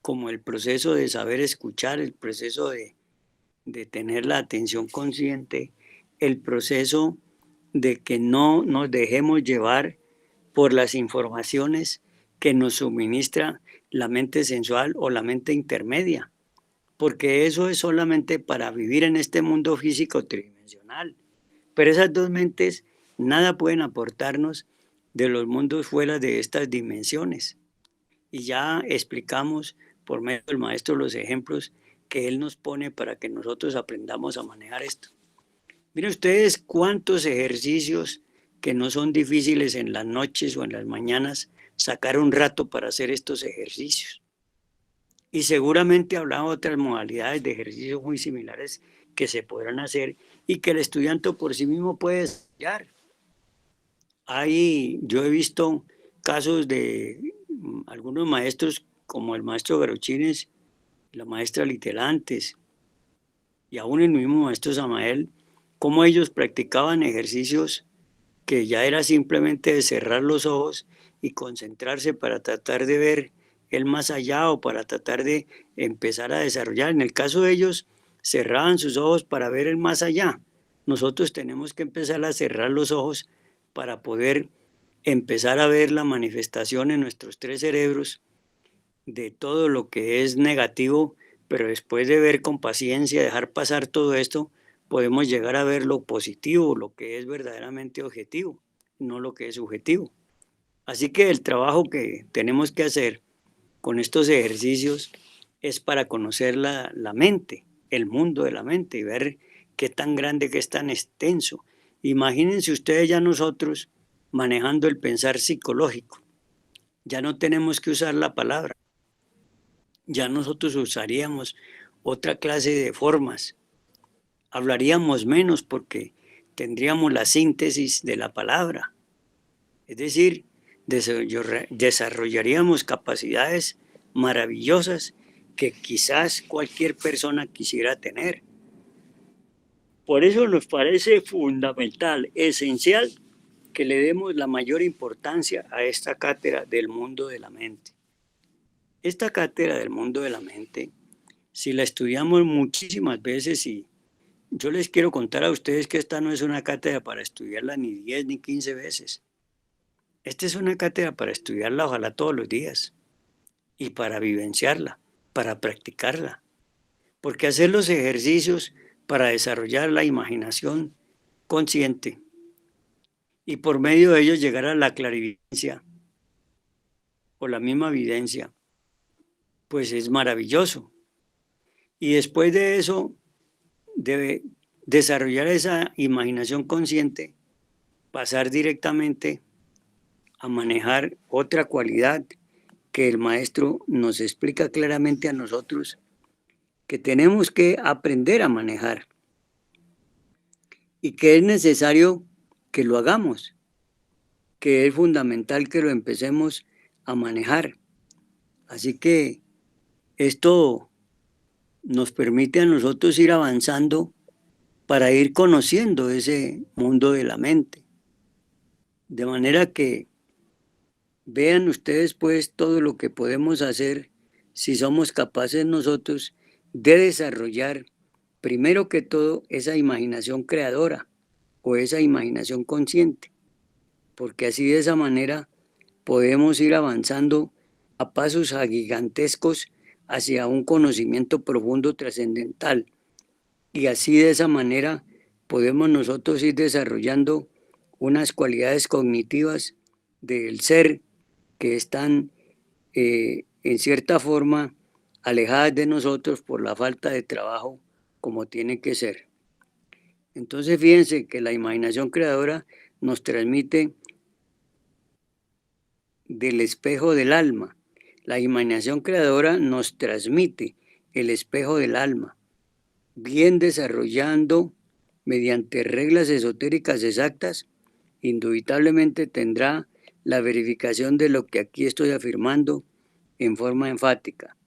como el proceso de saber escuchar, el proceso de tener la atención consciente, el proceso de que no nos dejemos llevar por las informaciones que nos suministra la mente sensual o la mente intermedia, porque eso es solamente para vivir en este mundo físico tridimensional. Pero esas dos mentes nada pueden aportarnos de los mundos fuera de estas dimensiones. Y ya explicamos por medio del maestro los ejemplos que él nos pone para que nosotros aprendamos a manejar esto. Miren ustedes cuántos ejercicios que no son difíciles en las noches o en las mañanas sacar un rato para hacer estos ejercicios. Y seguramente habrá otras modalidades de ejercicios muy similares que se podrán hacer y que el estudiante por sí mismo puede desarrollar. Yo he visto casos de algunos maestros como el maestro Garochines, la maestra Litelantes y aún el mismo maestro Samael, cómo ellos practicaban ejercicios que ya era simplemente de cerrar los ojos y concentrarse para tratar de ver el más allá o para tratar de empezar a desarrollar. En el caso de ellos, cerraban sus ojos para ver el más allá. Nosotros tenemos que empezar a cerrar los ojos para poder empezar a ver la manifestación en nuestros tres cerebros de todo lo que es negativo, pero después de ver con paciencia, dejar pasar todo esto, podemos llegar a ver lo positivo, lo que es verdaderamente objetivo, no lo que es subjetivo. Así que el trabajo que tenemos que hacer con estos ejercicios es para conocer la mente, el mundo de la mente y ver qué tan grande, qué es tan extenso. Imagínense ustedes ya nosotros manejando el pensar psicológico. Ya no tenemos que usar la palabra, ya nosotros usaríamos otra clase de formas. Hablaríamos menos porque tendríamos la síntesis de la palabra. Es decir, desarrollaríamos capacidades maravillosas que quizás cualquier persona quisiera tener. Por eso nos parece fundamental, esencial, que le demos la mayor importancia a esta cátedra del mundo de la mente. Esta cátedra del mundo de la mente, si la estudiamos muchísimas veces, y yo les quiero contar a ustedes que esta no es una cátedra para estudiarla ni 10 ni 15 veces. Esta es una cátedra para estudiarla ojalá todos los días y para vivenciarla, para practicarla. Porque hacer los ejercicios para desarrollar la imaginación consciente y por medio de ellos llegar a la clarividencia o la misma evidencia, pues es maravilloso. Y después de eso, debe desarrollar esa imaginación consciente, pasar directamente a manejar otra cualidad que el maestro nos explica claramente a nosotros que tenemos que aprender a manejar y que es necesario que lo hagamos, que es fundamental que lo empecemos a manejar. Así que esto nos permite a nosotros ir avanzando para ir conociendo ese mundo de la mente. De manera que vean ustedes pues todo lo que podemos hacer si somos capaces nosotros de desarrollar primero que todo esa imaginación creadora o esa imaginación consciente, porque así de esa manera podemos ir avanzando a pasos gigantescos hacia un conocimiento profundo trascendental y así de esa manera podemos nosotros ir desarrollando unas cualidades cognitivas del ser que están en cierta forma alejadas de nosotros por la falta de trabajo como tiene que ser. Entonces fíjense que la imaginación creadora nos transmite del espejo del alma. La imaginación creadora nos transmite el espejo del alma, bien desarrollando mediante reglas esotéricas exactas, indubitablemente tendrá la verificación de lo que aquí estoy afirmando en forma enfática.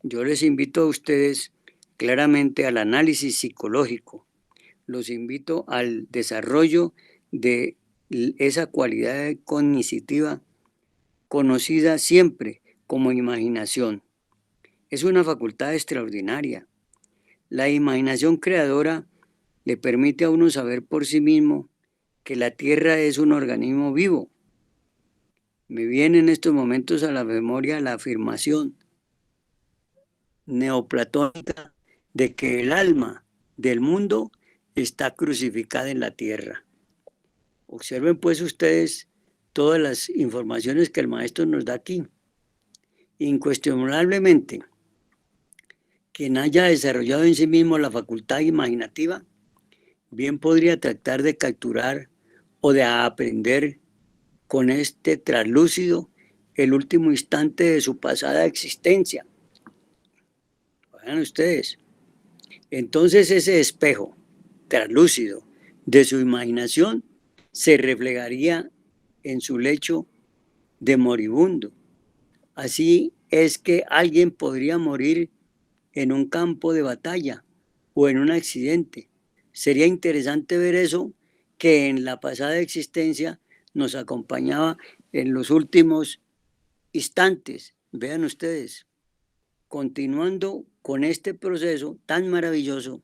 Yo les invito a ustedes claramente al análisis psicológico, los invito al desarrollo de esa cualidad cognitiva conocida siempre como imaginación. Es una facultad extraordinaria. La imaginación creadora le permite a uno saber por sí mismo que la Tierra es un organismo vivo. Me viene en estos momentos a la memoria la afirmación neoplatónica de que el alma del mundo está crucificada en la Tierra. Observen pues ustedes todas las informaciones que el maestro nos da aquí. Incuestionablemente, quien haya desarrollado en sí mismo la facultad imaginativa, bien podría tratar de capturar o de aprender con este translúcido el último instante de su pasada existencia. Vean ustedes. Entonces ese espejo translúcido de su imaginación se reflejaría en su lecho de moribundo. Así es que alguien podría morir en un campo de batalla o en un accidente. Sería interesante ver eso que en la pasada existencia nos acompañaba en los últimos instantes. Vean ustedes, continuando con este proceso tan maravilloso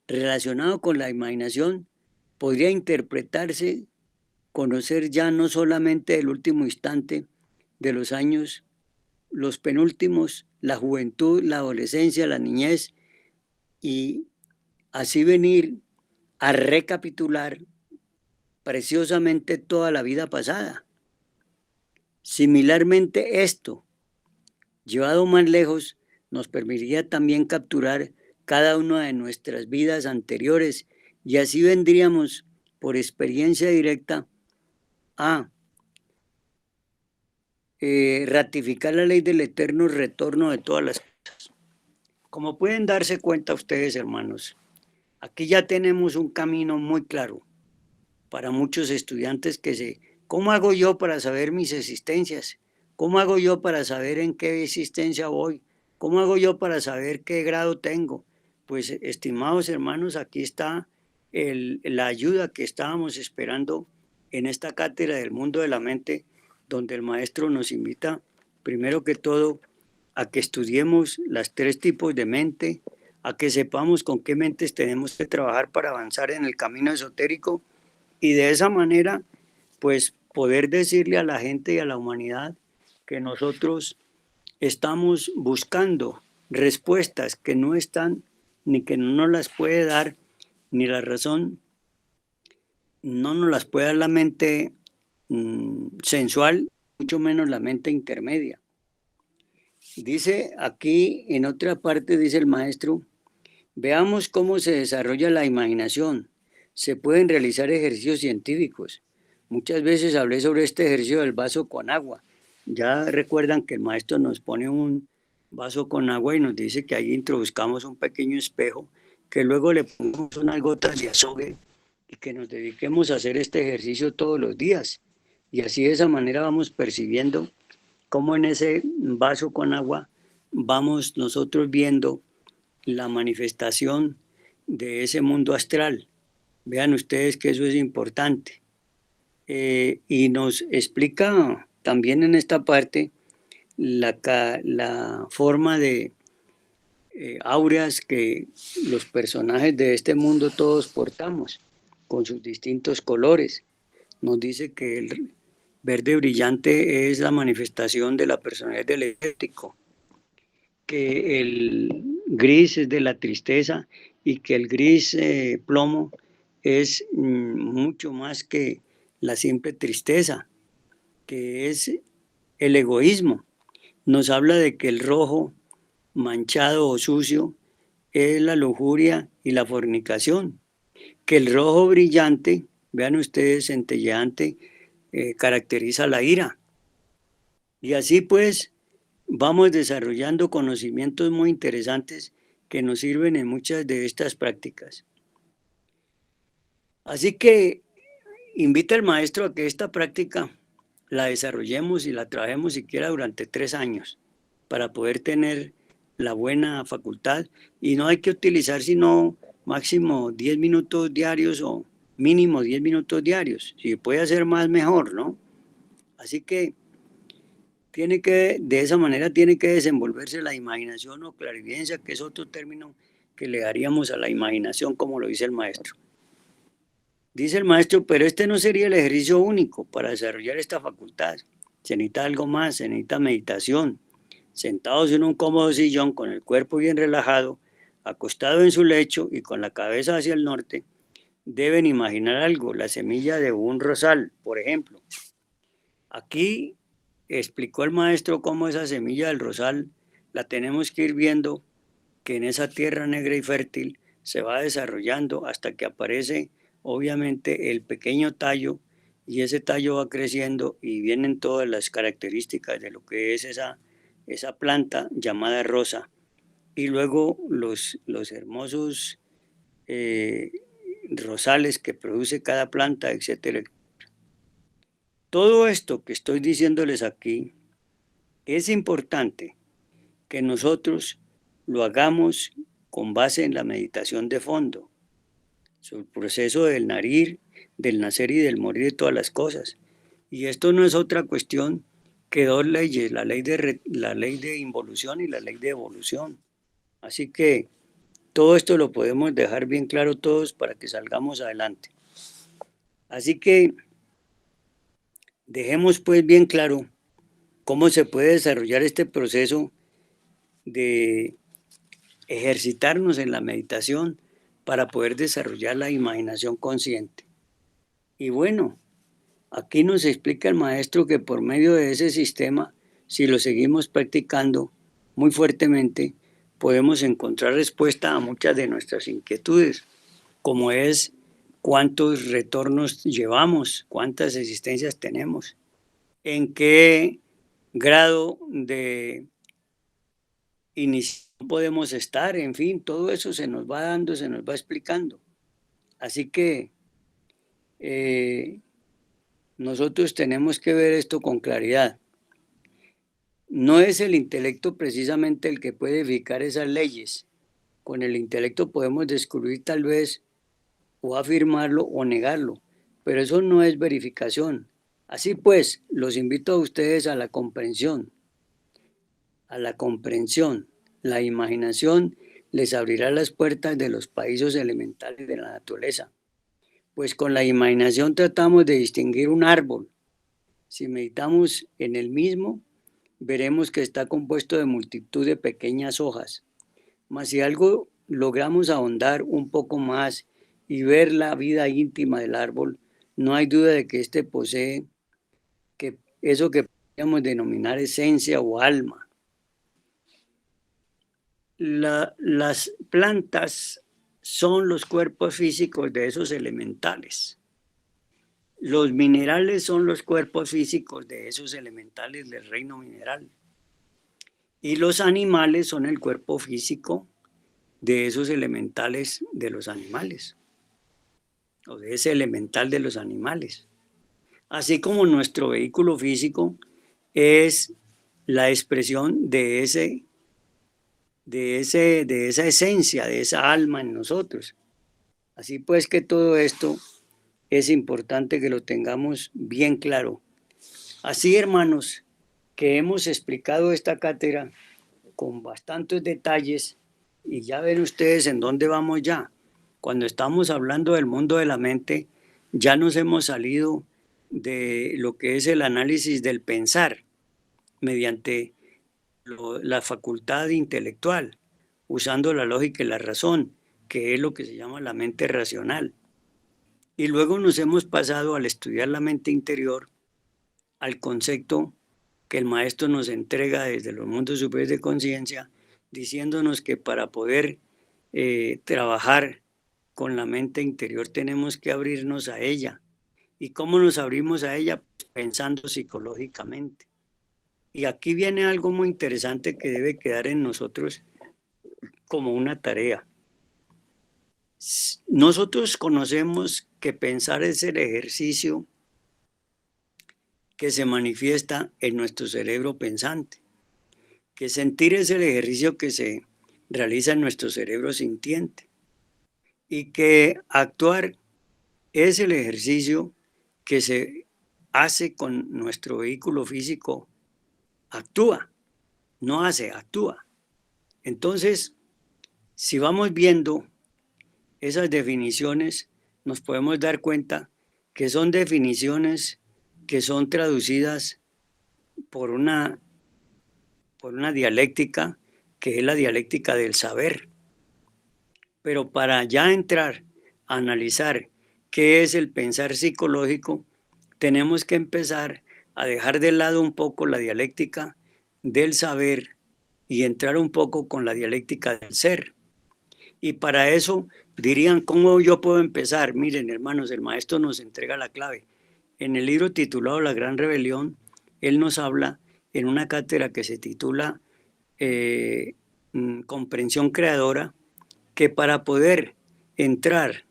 relacionado con la imaginación, podría interpretarse conocer ya no solamente el último instante de los años, los penúltimos, la juventud, la adolescencia, la niñez, y así venir a recapitular preciosamente toda la vida pasada. Similarmente, esto, llevado más lejos, nos permitiría también capturar cada una de nuestras vidas anteriores y así vendríamos por experiencia directa a ratificar la ley del eterno retorno de todas las cosas. Como pueden darse cuenta ustedes, hermanos, aquí ya tenemos un camino muy claro para muchos estudiantes ¿cómo hago yo para saber mis existencias? ¿Cómo hago yo para saber en qué existencia voy? ¿Cómo hago yo para saber qué grado tengo? Pues, estimados hermanos, aquí está la ayuda que estábamos esperando en esta cátedra del mundo de la mente, donde el maestro nos invita, primero que todo, a que estudiemos los tres tipos de mente, a que sepamos con qué mentes tenemos que trabajar para avanzar en el camino esotérico y de esa manera, pues poder decirle a la gente y a la humanidad que nosotros estamos buscando respuestas que no están ni que no nos las puede dar ni la razón, no nos las puede dar la mente sensual, mucho menos la mente intermedia. Dice aquí, en otra parte, dice el maestro, veamos cómo se desarrolla la imaginación. Se pueden realizar ejercicios científicos. Muchas veces hablé sobre este ejercicio del vaso con agua. Ya recuerdan que el maestro nos pone un vaso con agua y nos dice que ahí introduzcamos un pequeño espejo, que luego le pongamos unas gotas de azogue y que nos dediquemos a hacer este ejercicio todos los días. Y así de esa manera vamos percibiendo cómo en ese vaso con agua vamos nosotros viendo la manifestación de ese mundo astral. Vean ustedes que eso es importante. Y nos explica también en esta parte la forma de áureas que los personajes de este mundo todos portamos, con sus distintos colores. Nos dice que el verde brillante es la manifestación de la personalidad del ecléctico, que el gris es de la tristeza y que el gris plomo es mucho más que la simple tristeza, que es el egoísmo. Nos habla de que el rojo manchado o sucio es la lujuria y la fornicación, que el rojo brillante, vean ustedes, centelleante, caracteriza la ira. Y así pues vamos desarrollando conocimientos muy interesantes que nos sirven en muchas de estas prácticas. Así que invita al maestro a que esta práctica la desarrollemos y la trabajemos siquiera durante 3 años para poder tener la buena facultad, y no hay que utilizar sino máximo 10 minutos diarios o mínimo 10 minutos diarios. Si puede hacer más, mejor, ¿no? Así que de esa manera tiene que desenvolverse la imaginación o clarividencia, que es otro término que le daríamos a la imaginación, como lo dice el maestro. Dice el maestro, pero este no sería el ejercicio único para desarrollar esta facultad. Se necesita algo más, se necesita meditación. Sentados en un cómodo sillón con el cuerpo bien relajado, acostado en su lecho y con la cabeza hacia el norte, deben imaginar algo, la semilla de un rosal, por ejemplo. Aquí explicó el maestro cómo esa semilla del rosal la tenemos que ir viendo, que en esa tierra negra y fértil se va desarrollando hasta que aparece obviamente el pequeño tallo, y ese tallo va creciendo y vienen todas las características de lo que es esa planta llamada rosa, y luego los hermosos eh, rosales que produce cada planta, etcétera. Todo esto que estoy diciéndoles aquí es importante que nosotros lo hagamos con base en la meditación de fondo, sobre el proceso del nacer y del morir de todas las cosas. Y esto no es otra cuestión que dos leyes, la ley de involución y la ley de evolución. Así que todo esto lo podemos dejar bien claro todos para que salgamos adelante. Así que dejemos pues bien claro cómo se puede desarrollar este proceso de ejercitarnos en la meditación para poder desarrollar la imaginación consciente. Y bueno, aquí nos explica el maestro que por medio de ese sistema, si lo seguimos practicando muy fuertemente, podemos encontrar respuesta a muchas de nuestras inquietudes, como es cuántos retornos llevamos, cuántas existencias tenemos, en qué grado de iniciación podemos estar, en fin, todo eso se nos va dando, se nos va explicando. Así que nosotros tenemos que ver esto con claridad. No es el intelecto precisamente el que puede verificar esas leyes. Con el intelecto podemos descubrir tal vez o afirmarlo o negarlo, pero eso no es verificación. Así pues, los invito a ustedes a la comprensión, a la comprensión. La imaginación les abrirá las puertas de los paraísos elementales de la naturaleza. Pues con la imaginación tratamos de distinguir un árbol. Si meditamos en el mismo, veremos que está compuesto de multitud de pequeñas hojas. Mas si algo logramos ahondar un poco más y ver la vida íntima del árbol, no hay duda de que éste posee eso que podríamos denominar esencia o alma. Las plantas son los cuerpos físicos de esos elementales. Los minerales son los cuerpos físicos de esos elementales del reino mineral. Y los animales son el cuerpo físico de esos elementales de los animales, o de ese elemental de los animales. Así como nuestro vehículo físico es la expresión de esa esencia, de esa alma en nosotros. Así pues que todo esto es importante que lo tengamos bien claro. Así, hermanos, que hemos explicado esta cátedra con bastantes detalles, y ya ven ustedes en dónde vamos ya. Cuando estamos hablando del mundo de la mente, ya nos hemos salido de lo que es el análisis del pensar mediante la facultad intelectual, usando la lógica y la razón, que es lo que se llama la mente racional. Y luego nos hemos pasado al estudiar la mente interior, al concepto que el maestro nos entrega desde los mundos superiores de conciencia, diciéndonos que para poder trabajar con la mente interior tenemos que abrirnos a ella. ¿Y cómo nos abrimos a ella? Pues pensando psicológicamente. Y aquí viene algo muy interesante que debe quedar en nosotros como una tarea. Nosotros conocemos que pensar es el ejercicio que se manifiesta en nuestro cerebro pensante, que sentir es el ejercicio que se realiza en nuestro cerebro sintiente, y que actuar es el ejercicio que se hace con nuestro vehículo físico, actúa, no hace, actúa. Entonces, si vamos viendo esas definiciones, nos podemos dar cuenta que son definiciones que son traducidas por una dialéctica que es la dialéctica del saber. Pero para ya entrar a analizar qué es el pensar psicológico, tenemos que empezar a dejar de lado un poco la dialéctica del saber y entrar un poco con la dialéctica del ser. Y para eso dirían, ¿cómo yo puedo empezar? Miren, hermanos, el maestro nos entrega la clave. En el libro titulado La Gran Rebelión, él nos habla en una cátedra que se titula Comprensión Creadora, que para poder entrar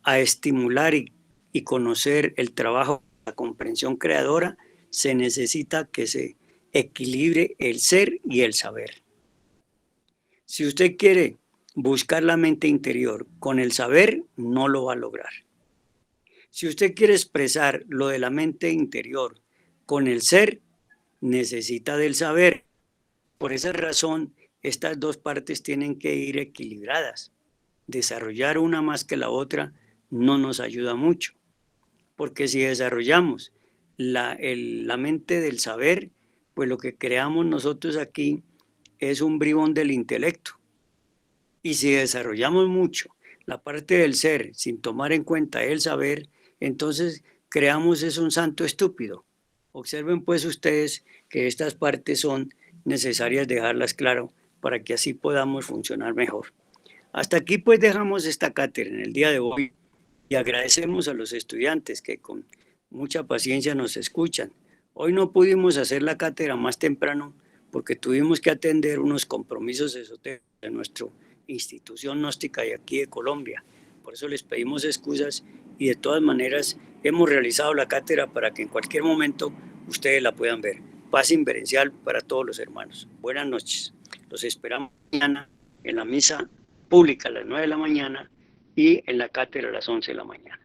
a estimular y conocer el trabajo de la comprensión creadora, se necesita que se equilibre el ser y el saber. Si usted quiere buscar la mente interior con el saber, no lo va a lograr. Si usted quiere expresar lo de la mente interior con el ser, necesita del saber. Por esa razón, estas dos partes tienen que ir equilibradas. Desarrollar una más que la otra no nos ayuda mucho, porque si desarrollamos la mente del saber, pues lo que creamos nosotros aquí es un bribón del intelecto. Y si desarrollamos mucho la parte del ser sin tomar en cuenta el saber, entonces creamos es un santo estúpido. Observen pues ustedes que estas partes son necesarias dejarlas claro para que así podamos funcionar mejor. Hasta aquí pues dejamos esta cátedra en el día de hoy y agradecemos a los estudiantes que con mucha paciencia nos escuchan. Hoy no pudimos hacer la cátedra más temprano porque tuvimos que atender unos compromisos esotéricos de nuestra institución gnóstica de aquí de Colombia. Por eso les pedimos excusas y de todas maneras hemos realizado la cátedra para que en cualquier momento ustedes la puedan ver. Paz inverencial para todos los hermanos. Buenas noches. Los esperamos mañana en la misa pública a las 9 de la mañana y en la cátedra a las 11 de la mañana.